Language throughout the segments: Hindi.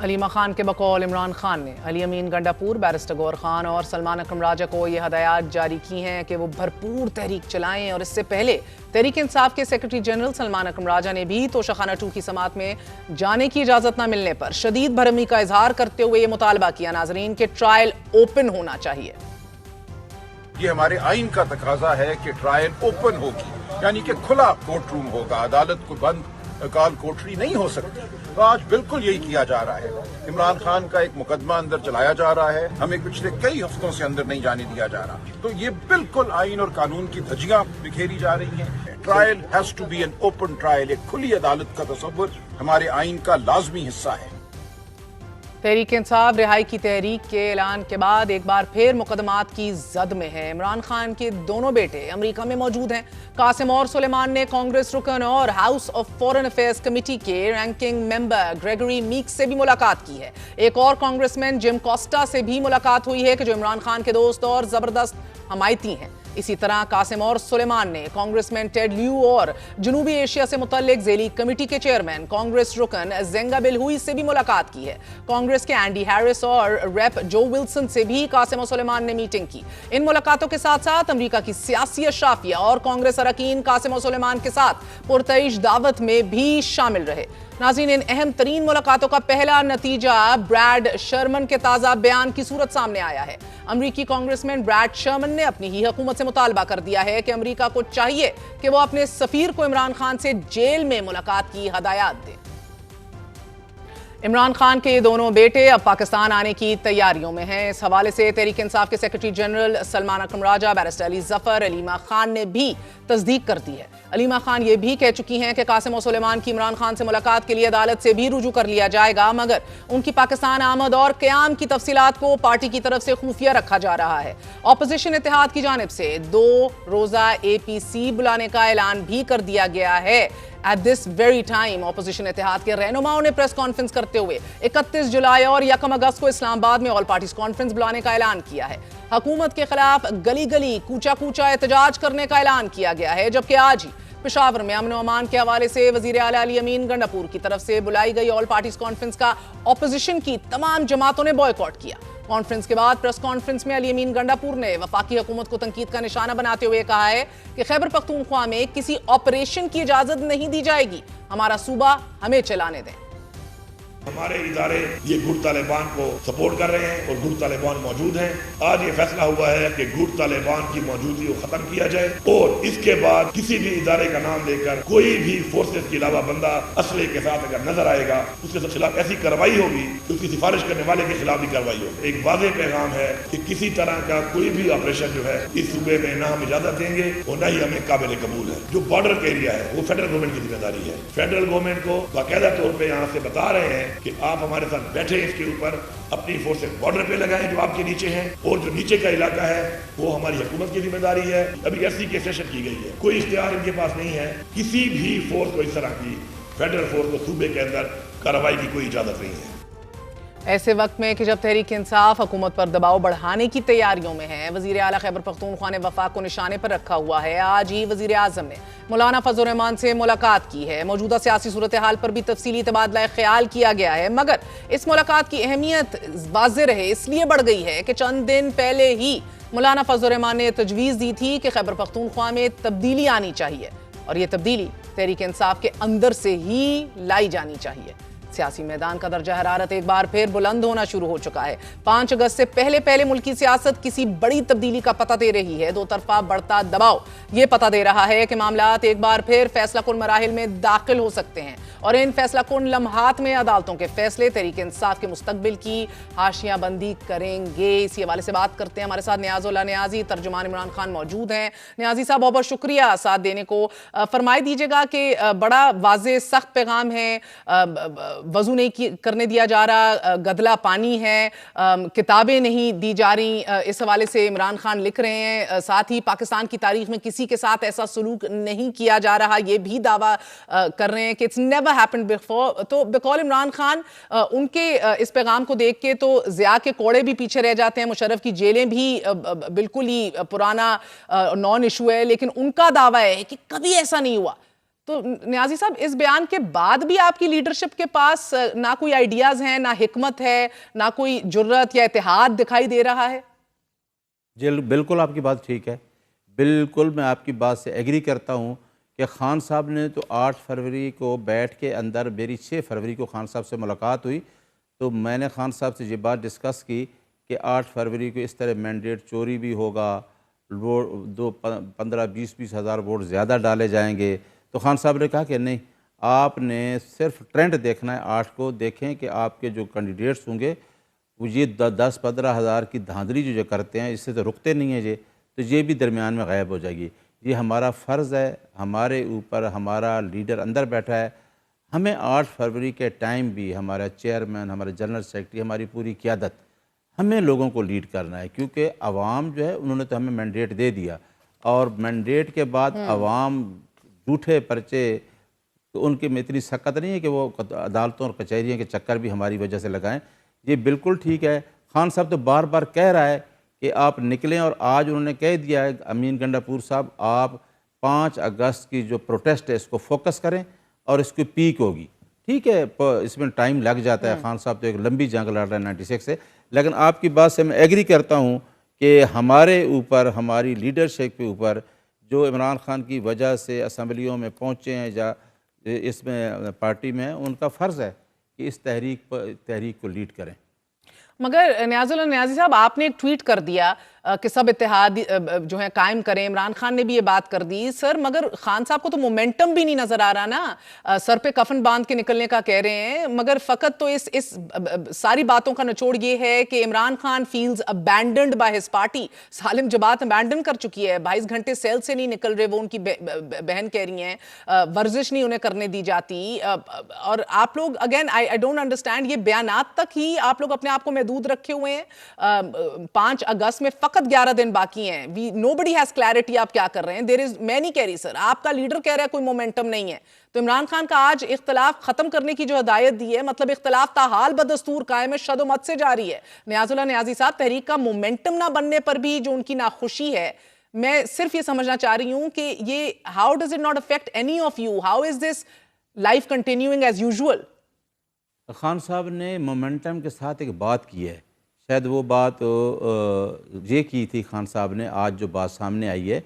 अलीमा खान के बकौल इमरान खान ने अली अमीन गंडापुर, बैरिस्टर गौहर खान और सलमान अकरम राजा को ये हदायत जारी की हैं कि वो भरपूर तहरीक चलाएं। और इससे पहले तहरीक इंसाफ के सेक्रेटरी जनरल सलमान अकरम राजा ने भी तोशाखाना 2 की समात में जाने की इजाजत न मिलने पर शदीद भरमी का इजहार करते हुए ये मुतालबा किया नाजरीन के ट्रायल ओपन होना चाहिए। ये हमारे आइन का तकाजा है कि ट्रायल ओपन होगी, यानी कि खुला कोर्ट रूम होगा, अदालत को बंद काल कोठरी नहीं हो सकती। तो आज बिल्कुल यही किया जा रहा है। इमरान खान का एक मुकदमा अंदर चलाया जा रहा है, हमें पिछले कई हफ्तों से अंदर नहीं जाने दिया जा रहा। तो ये बिल्कुल आइन और कानून की धज्जियां बिखेरी जा रही हैं। Trial has to be an open trial. एक खुली अदालत का तसव्वुर हमारे आइन का लाजमी हिस्सा है। तहरीक इंसाफ रिहाई की तहरीक के ऐलान के बाद एक बार फिर मुकदमात की जद में है। इमरान खान के दोनों बेटे अमेरिका में मौजूद हैं। कासिम और सुलेमान ने कांग्रेस रुकन और house of foreign affairs committee के रैंकिंग मेंबर ग्रेगरी मीक्स से भी मुलाकात की है। एक और कांग्रेसमैन जिम कोस्टा से भी मुलाकात हुई है कि जो इमरान खान के दोस्त और जबरदस्त हमायती हैं। इसी तरह कासिम और सुलेमान ने कांग्रेसमैन टेड ल्यू और जनूबी एशिया से मुतल्लिक ज़ेली कमेटी के चेयरमैन कांग्रेस रुकन ज़ेंगा बिलहुई से भी मुलाकात की है। कांग्रेस के एंडी हैरिस और रेप जो विल्सन से भी कासिम और सुलेमान ने मीटिंग की। इन मुलाकातों के साथ साथ अमेरिका की सियासी अशराफिया और कांग्रेस अरकान कासिम और सुलेमान के साथ पुरतइश दावत में भी शामिल रहे। नाज़रीन, इन अहम तरीन मुलाकातों का पहला नतीजा ब्रैड शर्मन के ताज़ा बयान की सूरत सामने आया है। अमरीकी कांग्रेसमैन ब्रैड शर्मन ने अपनी ही हुकूमत से मुतालबा कर दिया है कि अमरीका को चाहिए कि वो अपने सफीर को इमरान खान से जेल में मुलाकात की हदायत दे। इमरान खान के ये दोनों बेटे अब पाकिस्तान आने की तैयारियों में हैं। इस हवाले से तहरीक इंसाफ के सेक्रेटरी जनरल सलमान अकरम राजा, बैरिस्टर अली जफर, अलीमा खान ने भी तस्दीक कर दी है। अलीमा खान ये भी कह चुकी हैं कि कासिम और सुलेमान की इमरान खान से मुलाकात के लिए अदालत से भी रुजू कर लिया जाएगा, मगर उनकी पाकिस्तान आमद और क़याम की तफसीलात को पार्टी की तरफ से खुफिया रखा जा रहा है। अपोजिशन इत्तेहाद की जानिब से 2 रोज़ा APC बुलाने का ऐलान भी कर दिया गया है। At this very time opposition इत्तेहाद के रहनुमाओं ने प्रेस कॉन्फ्रेंस करते हुए 31 जुलाई और 1 अगस्त को इस्लामाबाद में ऑल पार्टीज कॉन्फ्रेंस बुलाने का ऐलान किया है। हुकूमत के खिलाफ गली गली कूचा कूचा एहतजाज करने का ऐलान किया गया है, जबकि आज ही पेशावर में अमन अमान के हवाले से वजीर आला अली अमीन गंडापुर की तरफ से बुलाई गई ऑल पार्टीज कॉन्फ्रेंस का अपोजिशन की तमाम जमातों ने बॉयकॉट किया। कॉन्फ्रेंस के बाद प्रेस कॉन्फ्रेंस में अली अमीन गंडापुर ने वफाकी हुकूमत को तनकीद का निशाना बनाते हुए कहा है कि खैबर पख्तूनख्वा में किसी ऑपरेशन की इजाजत नहीं दी जाएगी, हमारा सूबा हमें चलाने दें। हमारे इदारे ये गुट तालिबान को सपोर्ट कर रहे हैं और गुट तालिबान मौजूद हैं। आज ये फैसला हुआ है कि गुट तालिबान की मौजूदगी को खत्म किया जाए और इसके बाद किसी भी इदारे का नाम लेकर कोई भी फोर्सेस के अलावा बंदा असले के साथ अगर नजर आएगा उसके खिलाफ ऐसी कार्रवाई होगी, उसकी सिफारिश करने वाले के खिलाफ भी कार्रवाई होगी। एक वाज़ेह पैगाम है कि किसी तरह का कोई भी ऑपरेशन जो है इस सूबे में ना हम इजाजत देंगे और न ही हमें काबिल कबूल है। जो बॉर्डर एरिया है वो फेडरल गवर्नमेंट की जिम्मेदारी है। फेडरल गवर्नमेंट को बाकायदा तौर पर यहाँ से बता रहे हैं कि आप हमारे साथ बैठे इसके ऊपर अपनी फोर्सेस बॉर्डर पे लगाएं जो आपके नीचे हैं, और जो नीचे का इलाका है वो हमारी हुकूमत की जिम्मेदारी है। अभी ऐसी की सेशन की गई है, कोई इख्तियार इनके पास नहीं है किसी भी फोर्स को, इस तरह की फेडरल फोर्स को सूबे के अंदर कार्रवाई की कोई इजाजत नहीं है। ऐसे वक्त में कि जब तहरीक इंसाफ हुकूमत पर दबाव बढ़ाने की तैयारियों में है, वजीर आला खैबर पख्तूनख्वा ने वफाक को निशाने पर रखा हुआ है। आज ही वजीर आजम ने मौलाना फजल रहमान से मुलाकात की है। मौजूदा सियासी सूरत हाल पर भी तफसीली तबादला ख्याल किया गया है, मगर इस मुलाकात की अहमियत वाज़ेह रहे इसलिए बढ़ गई है कि चंद दिन पहले ही मौलाना फजल रहमान ने तजवीज़ दी थी कि खैबर पख्तूनख्वा में तब्दीली आनी चाहिए और ये तब्दीली तहरीक इंसाफ के अंदर से ही लाई जानी चाहिए। सियासी मैदान का दर्जा हरारत एक बार फिर बुलंद होना शुरू हो चुका है। 5 अगस्त से पहले पहले मुल्की सियासत किसी बड़ी तब्दीली का पता दे रही है। दो तरफा बढ़ता दबाव ये पता दे रहा है कि मामलात एक बार फिर फैसला कुन मराहिल में दाखिल हो सकते हैं और इन फैसला कुन लम्हात में अदालतों के फैसले तहरीक इंसाफ के मुस्तकबिल की हाशियाबंदी करेंगे। इसी हवाले से बात करते हैं। हमारे साथ नियाजुल्लाह नियाजी, तर्जुमान इमरान खान मौजूद हैं। नियाजी साहब, बहुत बहुत शुक्रिया साथ देने को। फरमाई दीजिएगा कि बड़ा वाज़ेह सख्त पैगाम है, वजू नहीं करने दिया जा रहा, गदला पानी है, किताबें नहीं दी जा रही, इस हवाले से इमरान खान लिख रहे हैं। साथ ही पाकिस्तान की तारीख में किसी के साथ ऐसा सलूक नहीं किया जा रहा, ये भी दावा कर रहे हैं कि इट्स नेवर हैपेंड बिफोर। तो बकौल इमरान खान, उनके इस पैगाम को देख के तो ज़िया के कोड़े भी पीछे रह जाते हैं, मुशर्रफ की जेलें भी बिल्कुल ही पुराना नॉन इशू है, लेकिन उनका दावा है कि कभी ऐसा नहीं हुआ। तो नियाजी साहब, इस बयान के बाद भी आपकी लीडरशिप के पास ना कोई आइडियाज हैं, ना हिकमत है, ना कोई जुर्रत या इत्तेहाद दिखाई दे रहा है? जी बिल्कुल, आपकी बात ठीक है। बिल्कुल मैं आपकी बात से एग्री करता हूँ कि खान साहब ने तो 8 फरवरी को बैठ के अंदर, मेरी 6 फरवरी को खान साहब से मुलाकात हुई, तो मैंने खान साहब से ये बात डिस्कस की कि 8 फरवरी को इस तरह मैंडेट चोरी भी होगा, वोट 15-20 हज़ार वोट ज़्यादा डाले जाएंगे। तो खान साहब ने कहा कि नहीं, आपने सिर्फ ट्रेंड देखना है, 8 को देखें कि आपके जो कैंडिडेट्स होंगे वो ये 10-15 हज़ार की धांधली जो करते हैं, इससे तो रुकते नहीं हैं ये, तो ये भी दरमियान में गायब हो जाएगी। ये हमारा फ़र्ज़ है, हमारे ऊपर हमारा लीडर अंदर बैठा है, हमें 8 फरवरी के टाइम भी हमारा चेयरमैन, हमारे जनरल सेक्रेटरी, हमारी पूरी क़यादत, हमें लोगों को लीड करना है, क्योंकि अवाम जो है उन्होंने तो हमें मैंडेट दे दिया, और मैंडेट के बाद अवाम झूठे पर्चे, तो उनके में इतनी सख्त नहीं है कि वो अदालतों और कचहरियों के चक्कर भी हमारी वजह से लगाएं। ये बिल्कुल ठीक है। खान साहब तो बार बार कह रहा है कि आप निकलें, और आज उन्होंने कह दिया है अमीन गंडापुर साहब, आप 5 अगस्त की जो प्रोटेस्ट है इसको फोकस करें और इसकी पीक होगी। ठीक है, इसमें टाइम लग जाता है, खान साहब तो एक लंबी जंग लड़ रहे हैं 96 से, लेकिन आपकी बात से मैं एग्री करता हूँ कि हमारे ऊपर, हमारी लीडरशिप के ऊपर, जो इमरान खान की वजह से असम्बलियों में पहुँचे हैं या इसमें पार्टी में, उनका फ़र्ज़ है कि इस तहरीक को लीड करें। मगर नियाज़ुल्लाह नियाज़ी साहब, आपने एक ट्वीट कर दिया कि सब इत्तेहाद जो है कायम करें। इमरान खान ने भी ये बात कर दी सर, मगर खान साहब को तो मोमेंटम भी नहीं नजर आ रहा ना। सर पे कफन बांध के निकलने का कह रहे हैं, मगर फकत तो इस सारी बातों का निचोड़ ये है कि Imran Khan feels abandoned by his party. Salim Jamaat abandon कर चुकी है, 22 घंटे सेल से नहीं निकल रहे, वो उनकी बहन कह रही हैं, वर्जिश नहीं उन्हें करने दी जाती। और आप लोग अगेन आई डोंट अंडरस्टैंड, ये बयानात तक ही आप लोग अपने आप को महदूद रखे हुए हैं। 5 अगस्त में फकत 11 दिन बाकी हैं। नोबडी हैज क्लैरिटी आप क्या कर रहे हैं। देयर इज, मैं नहीं कह रही सर, आपका लीडर कह रहा है कोई मोमेंटम नहीं है, तो इमरान खान का आज इख्तलाफ खत्म करने की जो हदायत दी है, मतलब इख्तलाफ ताहाल बदस्तूर कायम है, शदोमत से जारी है। नियाज़ुल्लाह नियाज़ी साहब, तहरीक का मोमेंटम ना बनने पर भी जो उनकी नाखुशी है, मैं सिर्फ ये समझना चाह रही हूं कि ये how does it not affect any of you, how is this life continuing as usual? Khan साहब ने मोमेंटम के साथ एक बात की है, शायद वो बात ये की थी खान साहब ने, आज जो बात सामने आई है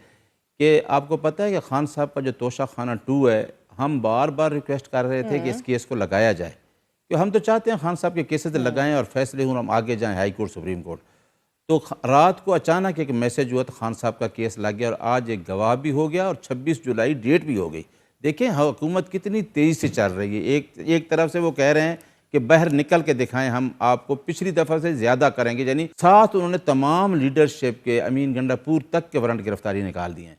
कि आपको पता है कि खान साहब का जो तोशा खाना 2 है, हम बार बार रिक्वेस्ट कर रहे थे कि इस केस को लगाया जाए, क्योंकि हम तो चाहते हैं खान साहब के केसेस लगाएं और फैसले हों, हम आगे जाएं हाई कोर्ट, सुप्रीम कोर्ट। तो रात को अचानक एक मैसेज हुआ तो खान साहब का केस लग गया, और आज एक गवाह भी हो गया और 26 जुलाई डेट भी हो गई। देखें हुकूमत कितनी तेज़ी से चल रही है। एक तरफ से वो कह रहे हैं कि बाहर निकल के दिखाएं, हम आपको पिछली दफ़ा से ज़्यादा करेंगे, यानी साथ उन्होंने तमाम लीडरशिप के अमीन गंडापुर तक के वारंट गिरफ्तारी निकाल दिए हैं।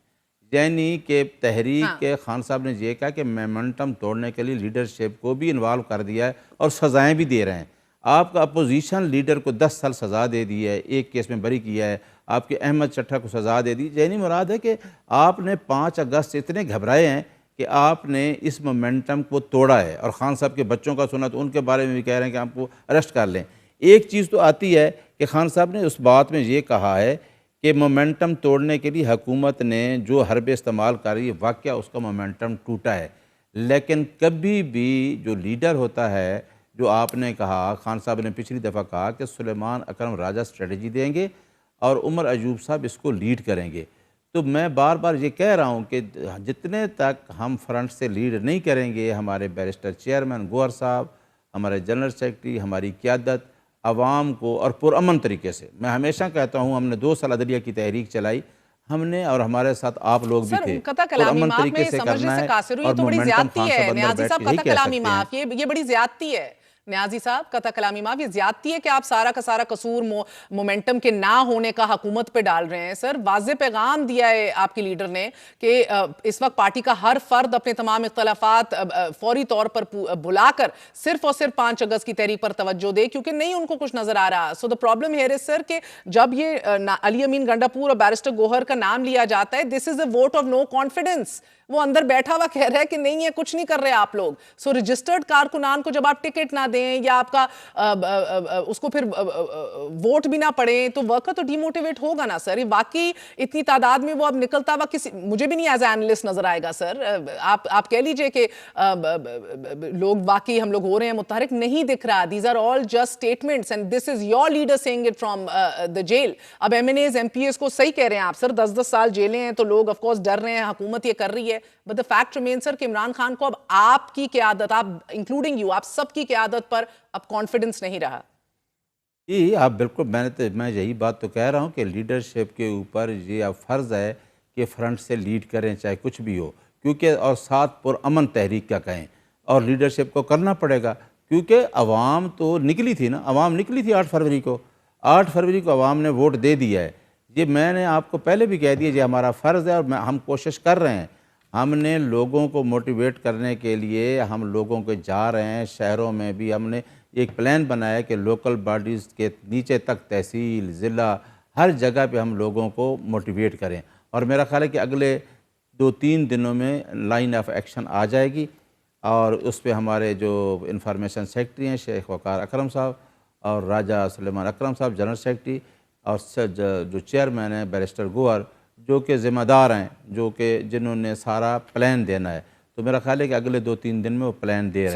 यानी कि तहरीक के खान साहब ने ये कहा कि मोमेंटम तोड़ने के लिए लीडरशिप को भी इन्वॉल्व कर दिया है और सज़ाएँ भी दे रहे हैं। आपका अपोजिशन लीडर को 10 साल सज़ा दे दी है, एक केस में बरी किया है, आपके अहमद चट्टा को सज़ा दे दी। यानी मुराद है कि आपने 5 अगस्त से इतने घबराए हैं कि आपने इस मोमेंटम को तोड़ा है। और ख़ान साहब के बच्चों का सुना तो उनके बारे में भी कह रहे हैं कि आपको अरेस्ट कर लें। एक चीज़ तो आती है कि खान साहब ने उस बात में ये कहा है कि मोमेंटम तोड़ने के लिए हुकूमत ने जो हरबे इस्तेमाल करी, वाक़या उसका मोमेंटम टूटा है। लेकिन कभी भी जो लीडर होता है, जो आपने कहा, खान साहब ने पिछली दफ़ा कहा कि सुलेमान अकरम राजा स्ट्रेटजी देंगे और उमर अयूब साहब इसको लीड करेंगे, तो मैं बार बार ये कह रहा हूँ कि जितने तक हम फ्रंट से लीड नहीं करेंगे, हमारे बैरिस्टर चेयरमैन गोहर साहब, हमारे जनरल सेक्रेटरी, हमारी क़यादत आवाम को और पुरअमन तरीके से, मैं हमेशा कहता हूँ, हमने 2 साल अदलिया की तहरीक चलाई हमने, और हमारे साथ आप लोग भी थे, पुरअमन तरीके से करना है और मोमेंटम खान साहब अंदर बैठ के यही कह सकते हैं। ये बड़ी ज्यादती है न्याजी साहब, कता कलामी माफ, ये ज्यादती है कि आप सारा का सारा कसूर मोमेंटम के ना होने का हुकूमत पे डाल रहे हैं। सर, वाज़े पैगाम दिया है आपके लीडर ने कि इस वक्त पार्टी का हर फर्द अपने तमाम इख्तलाफात फौरी तौर पर भुलाकर सिर्फ और सिर्फ 5 अगस्त की तहरीक पर तवज्जो दे, क्योंकि नहीं उनको कुछ नजर आ रहा। So the problem here is sir कि जब ये अली अमीन गंडापुर और बैरिस्टर गोहर का नाम लिया जाता है, this is a vote of no confidence. वो अंदर बैठा हुआ कह रहा है कि नहीं, ये कुछ नहीं कर रहे आप लोग। सो रजिस्टर्ड कारकुनान को जब आप टिकट ना दें या आपका उसको फिर वोट भी ना पड़े तो वर्कर तो डिमोटिवेट होगा ना सर। ये वाकई इतनी तादाद में वो अब निकलता हुआ किसी, मुझे भी नहीं एज एनालिस्ट नजर आएगा सर। आप कह लीजिए कि लोग वाकई हम लोग हो रहे हैं मुतहरिक, नहीं दिख रहा। These are all just statements and this is your leader saying it from the jail. अब एमएनएज एमपीएस को सही कह रहे हैं आप सर, 10-10 साल जेलें हैं तो लोग ऑफ कोर्स डर रहे हैं, हुकूमत ये कर रही है, but the fact remain sir कि इमरान खान को अब आपकी क़यादत, आप इंक्लूडिंग यू, आप सबकी क़यादत पर अब कॉन्फिडेंस नहीं रहा। जी आप बिल्कुल, मैं यही बात तो कह रहा हूँ कि लीडरशिप के ऊपर ये अब फ़र्ज़ है कि फ्रंट से लीड करें चाहे कुछ भी हो, क्योंकि और साथ पुरअमन तहरीक का कहें, और लीडरशिप को करना पड़ेगा क्योंकि अवाम तो निकली थी ना, अवाम निकली थी 8 फरवरी को, 8 फरवरी को अवाम ने वोट दे दिया है। ये मैंने आपको पहले भी कह दिया, ये हमारा फ़र्ज़ है और हम कोशिश कर रहे हैं। हमने लोगों को मोटिवेट करने के लिए हम लोगों के जा रहे हैं, शहरों में भी हमने एक प्लान बनाया कि लोकल बॉडीज़ के नीचे तक, तहसील, ज़िला, हर जगह पे हम लोगों को मोटिवेट करें। और मेरा ख़्याल है कि अगले 2-3 दिनों में लाइन ऑफ एक्शन आ जाएगी और उस पर हमारे जो इंफॉर्मेशन सेक्रेटरी हैं शेख वकार अकरम साहब और राजा सुलेमान अकरम साहब जनरल सेक्रेटरी, और जो चेयरमैन हैं बैरिस्टर गोहर, जो कि ज़िम्मेदार हैं, जो कि जिन्होंने सारा प्लान देना है, तो मेरा ख़्याल है कि अगले 2-3 दिन में वो प्लान दे रहे हैं।